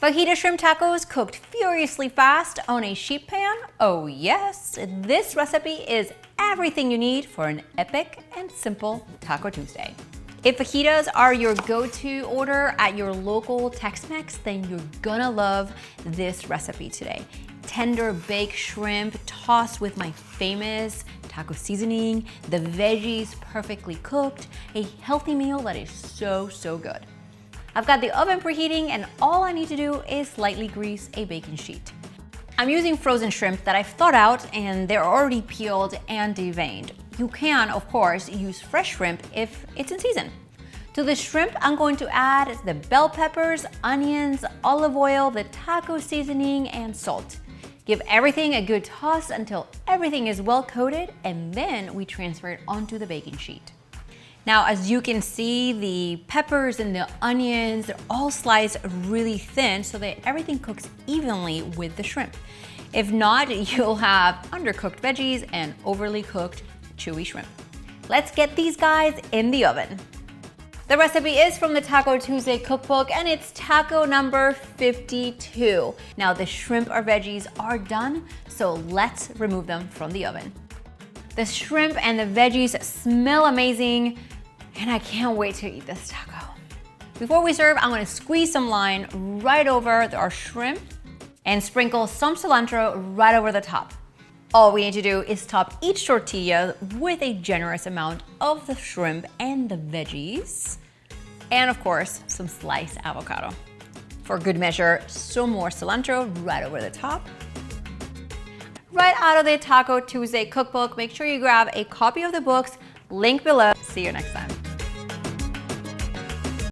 Fajita shrimp tacos cooked furiously fast on a sheet pan? Oh yes, this recipe is everything you need for an epic and simple Taco Tuesday. If fajitas are your go-to order at your local Tex-Mex, then you're gonna love this recipe today. Tender baked shrimp tossed with my famous taco seasoning, the veggies perfectly cooked, a healthy meal that is so good. I've got the oven preheating and all I need to do is lightly grease a baking sheet. I'm using frozen shrimp that I've thawed out and they're already peeled and deveined. You can, of course, use fresh shrimp if it's in season. To the shrimp, I'm going to add the bell peppers, onions, olive oil, the taco seasoning, and salt. Give everything a good toss until everything is well coated, and then we transfer it onto the baking sheet. Now, as you can see, the peppers and the onions, they're all sliced really thin so that everything cooks evenly with the shrimp. If not, you'll have undercooked veggies and overly cooked chewy shrimp. Let's get these guys in the oven. The recipe is from the Taco Tuesday cookbook and it's taco number 52. Now the shrimp or veggies are done, so let's remove them from the oven. The shrimp and the veggies smell amazing and I can't wait to eat this taco. Before we serve, I'm gonna squeeze some lime right over our shrimp and sprinkle some cilantro right over the top. All we need to do is top each tortilla with a generous amount of the shrimp and the veggies, and of course, some sliced avocado. For good measure, some more cilantro right over the top. Right out of the Taco Tuesday cookbook, make sure you grab a copy of the books, link below. See you next time.